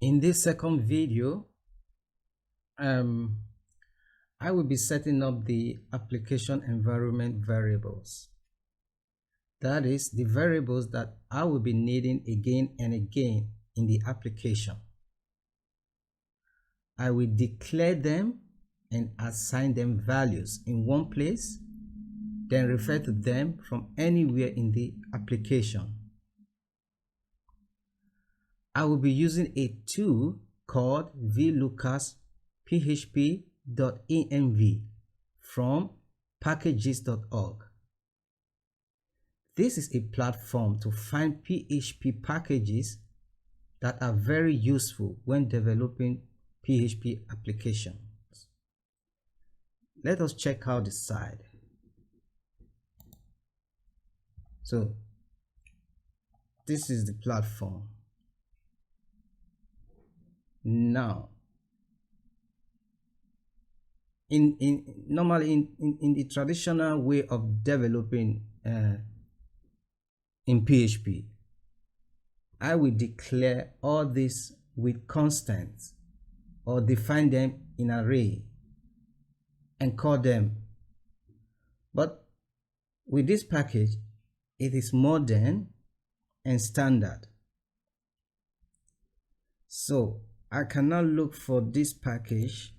In this second video, I will be setting up the application environment variables. That is the variables that I will be needing again and again in the application. I will declare them and assign them values in one place, then refer to them from anywhere in the application. I will be using a tool called VLOOKUPs php.env from packages.org. This is a platform to find PHP packages that are very useful when developing PHP applications. Let us check out the site. So this is the platform. Now, normally in the traditional way of developing in PHP, I will declare all this with constants or define them in array and call them. But with this package, it is modern and standard. So I cannot look for this package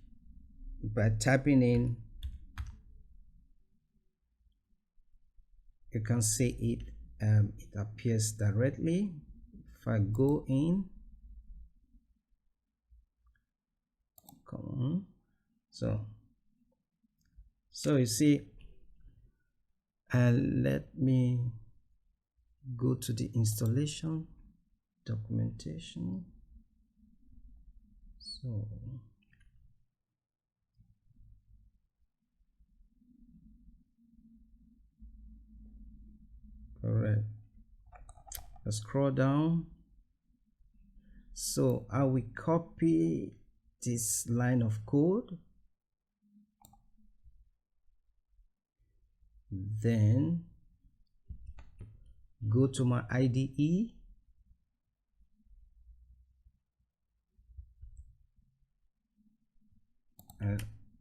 by typing in. You can see it appears directly. If I go in, come on, so you see, and let me go to the installation documentation. So correct. Let's scroll down. So I will copy this line of code, then go to my IDE,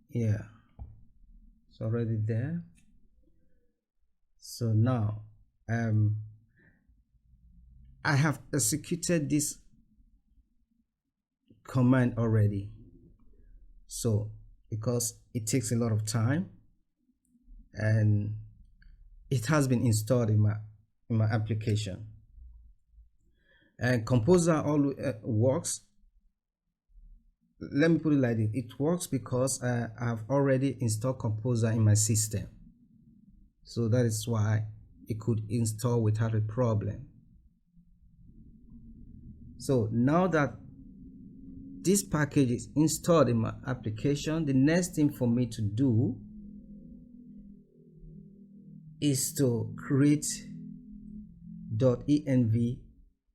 yeah, it's already there. So now I have executed this command already, so because it takes a lot of time and it has been installed in my application, and Composer always works. Let me put it like this: it works because I have already installed Composer in my system, so that is why it could install without a problem. So now that this package is installed in my application, the next thing for me to do is to create .env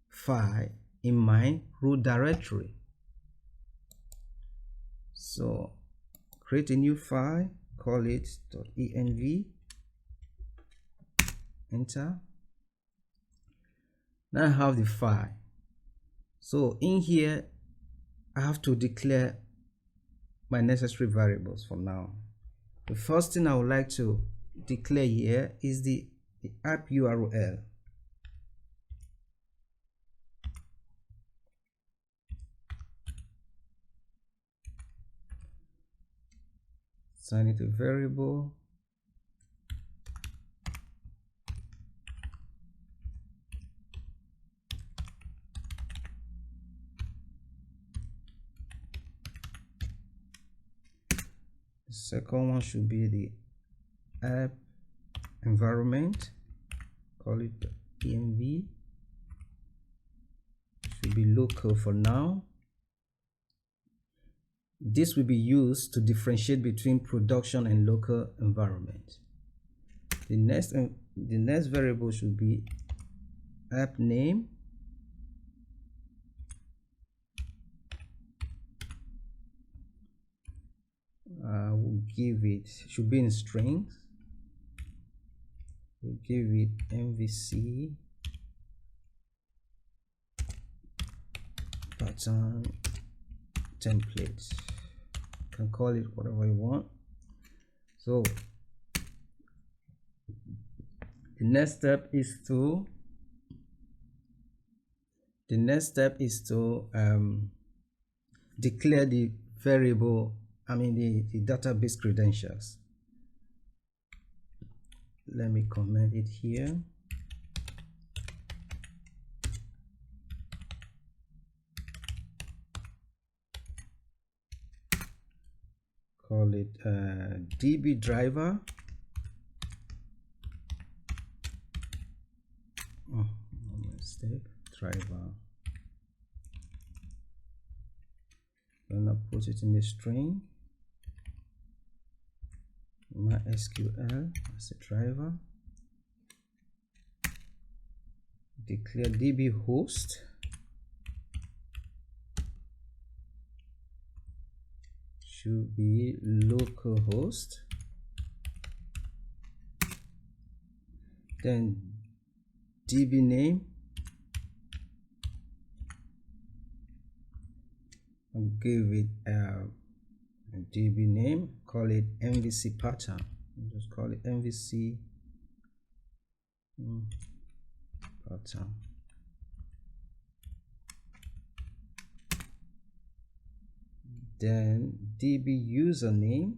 file in my root directory. So create a new file, call it .env, enter. Now I have the file. So in here I have to declare my necessary variables for now. The first thing I would like to declare here is the app URL. Assign it a variable. The second one should be the app environment, call it env. Should be local for now. This will be used to differentiate between production and local environment. The next variable should be app name. We'll give it, should be in strings. We'll give it MVC pattern template. You can call it whatever you want. So the next step is to declare the variable, the database credentials. Let me comment it here. Call it DB driver. Oh, no mistake. Driver. I'm gonna put it in the string. MySQL as a driver. Declare DB host. Should be localhost. Then DB name. I'll give it a DB name. Call it MVC pattern. Just call it MVC pattern. Then DB username.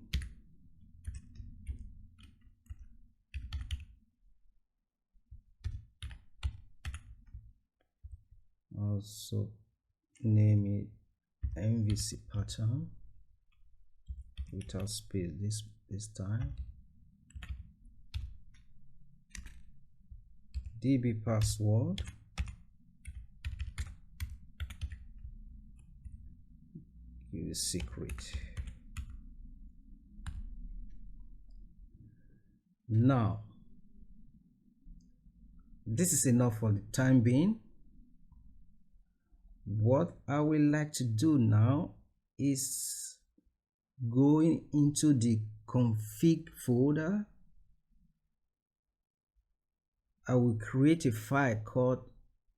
Also name it MVC pattern without space this time. DB password. Give a secret. Now this is enough for the time being. What I would like to do now is going into the config folder. I will create a file called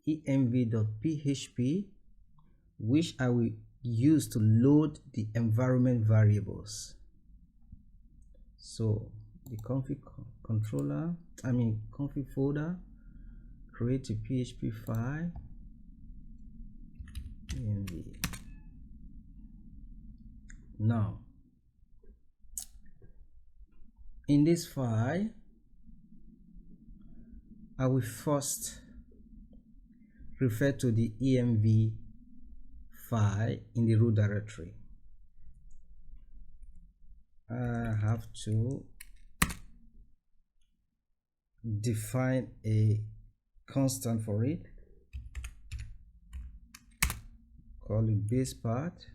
env.php, which I will use to load the environment variables. So the config controller, config folder, create a PHP file. env. Now in this file, I will first refer to the env file in the root directory. I have to define a constant for it. Call it base part.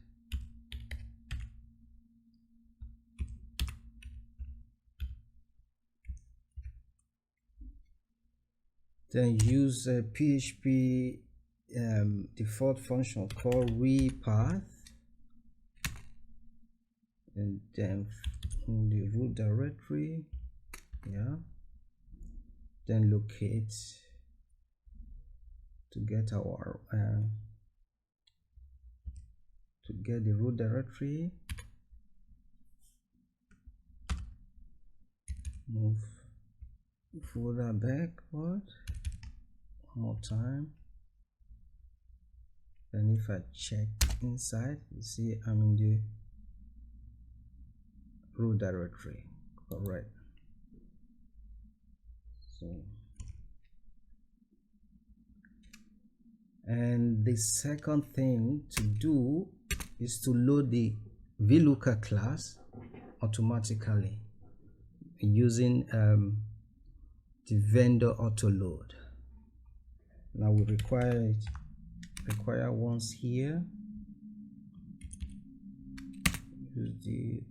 Then use a PHP default function called repath, and then in the root directory, then locate to get our to get the root directory. Move folder backward one more time. Then if I check inside, you see I'm in the root directory. Correct. So, and the second thing to do is to load the VLOOKUP class automatically using the vendor auto load. Now we require once here. Use the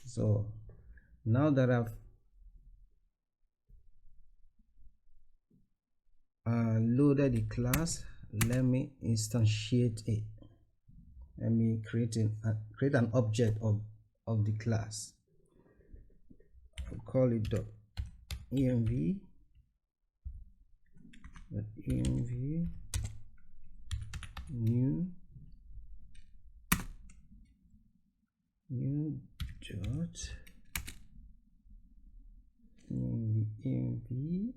so now that I've loaded declare the class. Let me instantiate it. Let me create an object of the class. I'll call it .env new dot env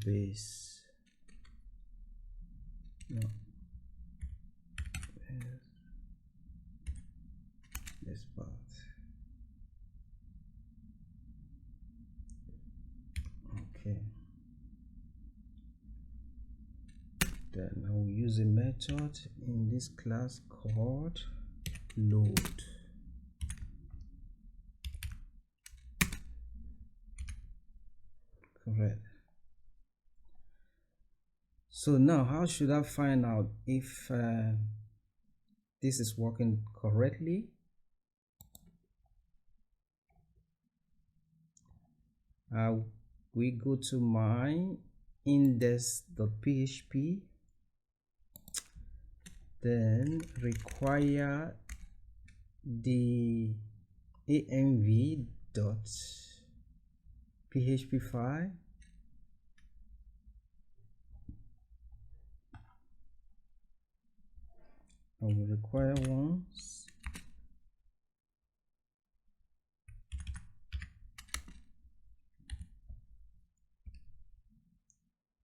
base. No, this part. Okay. Then I will use a method in this class called load. Correct. So now how should I find out if this is working correctly? We go to my index.php, then require the env.php file. I will require once.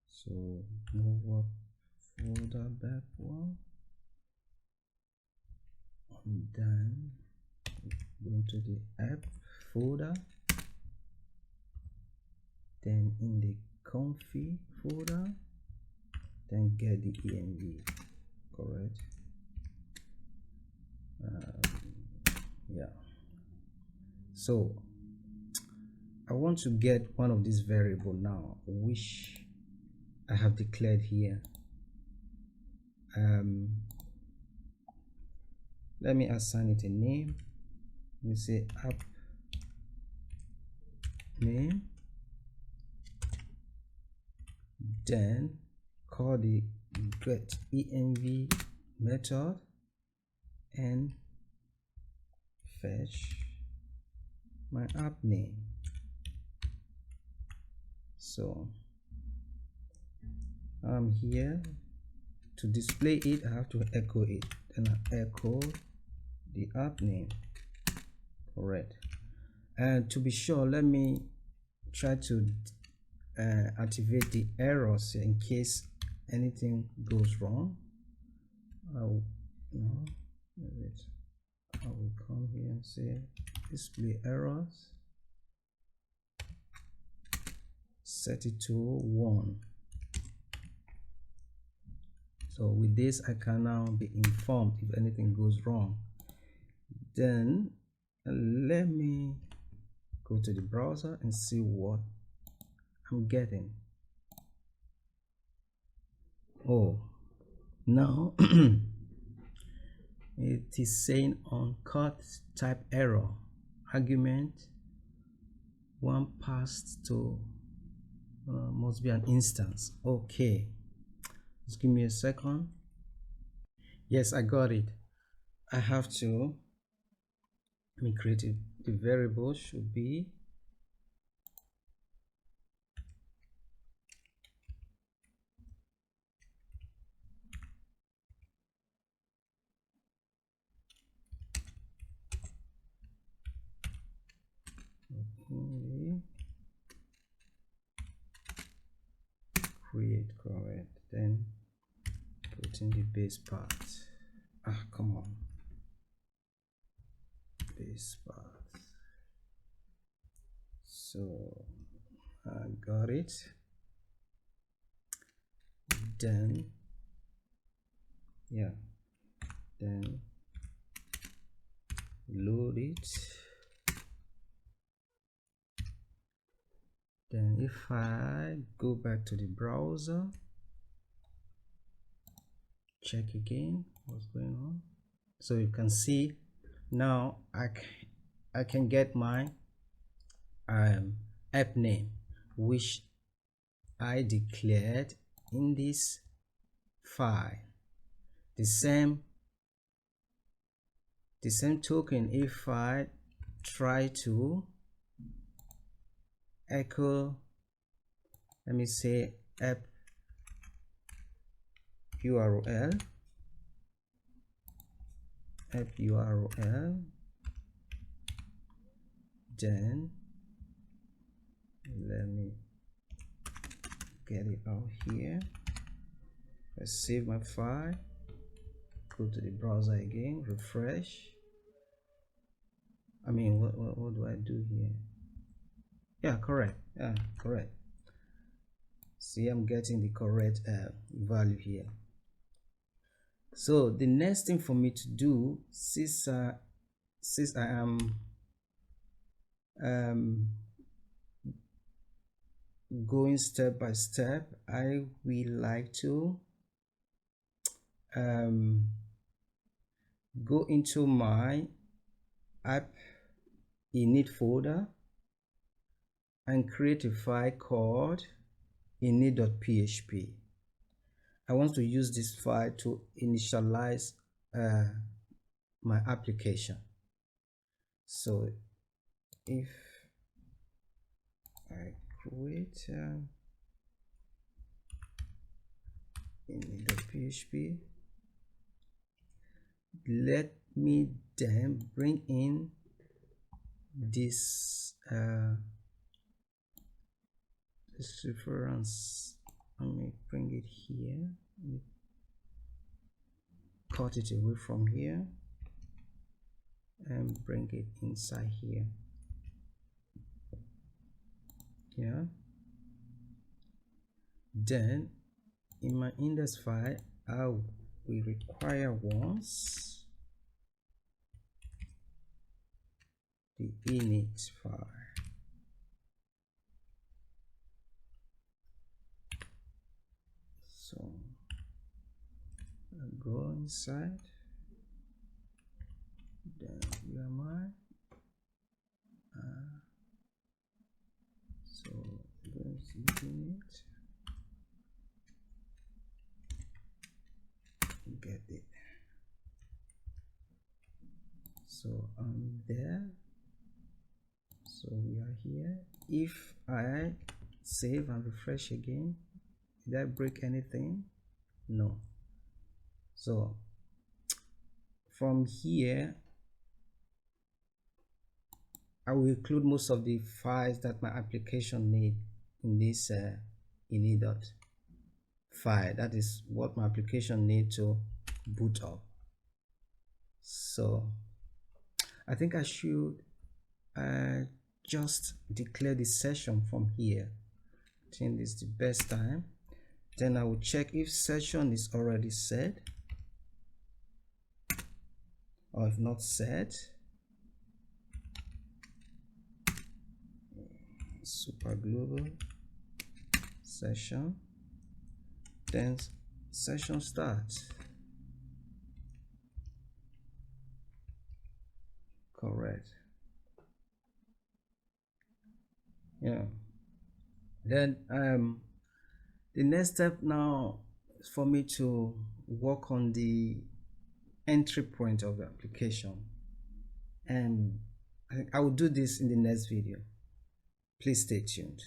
So move up folder backward, and then go into the app folder, then in the config folder, then get the env. Correct. Yeah, so I want to get one of these variable now, which I have declared here. Let me assign it a name. Let me say app name, then call the get env method and fetch my app name. So I'm here to display it. I have to echo it, then I echo the app name. Correct. And to be sure, let me try to activate the errors in case anything goes wrong. I will come here and say display errors, set it to 1. So with this I can now be informed if anything goes wrong. Then let me go to the browser and see what I'm getting. Oh, now it is saying on cut type error, argument 1 passed to must be an instance. Okay, just give me a second. Yes, I got it. I have to create it. The variable should be create, correct, then put in the base part. Come on, base part. So I got it. Then then load it. Then if I go back to the browser, check again what's going on, so you can see now I can get my app name, which I declared in this file the same token if I try to echo, let me say app URL, then let me get it out here. Let's save my file, go to the browser again, refresh. I mean, what do I do here? Yeah, correct. Yeah, correct. See, I'm getting the correct value here. So the next thing for me to do, since I am going step by step, I will like to go into my app init folder and create a file called init.php. I want to use this file to initialize my application. So if I create init.php, let me then bring in this this reference. Let me bring it here. Let me cut it away from here and bring it inside here. Yeah. Then in my index file, I will require once the init file. So I'll go inside, then UMI. So there's init. Get it. So I'm there. So we are here. If I save and refresh again, did I break anything? No. So from here, I will include most of the files that my application need in this init file. That is what my application needs to boot up. So I think I should just declare the session from here. I think this is the best time. Then I will check if session is already set, or if not set, super global session, then session starts. Correct. Yeah. Then the next step now is for me to work on the entry point of the application, and I will do this in the next video. Please stay tuned.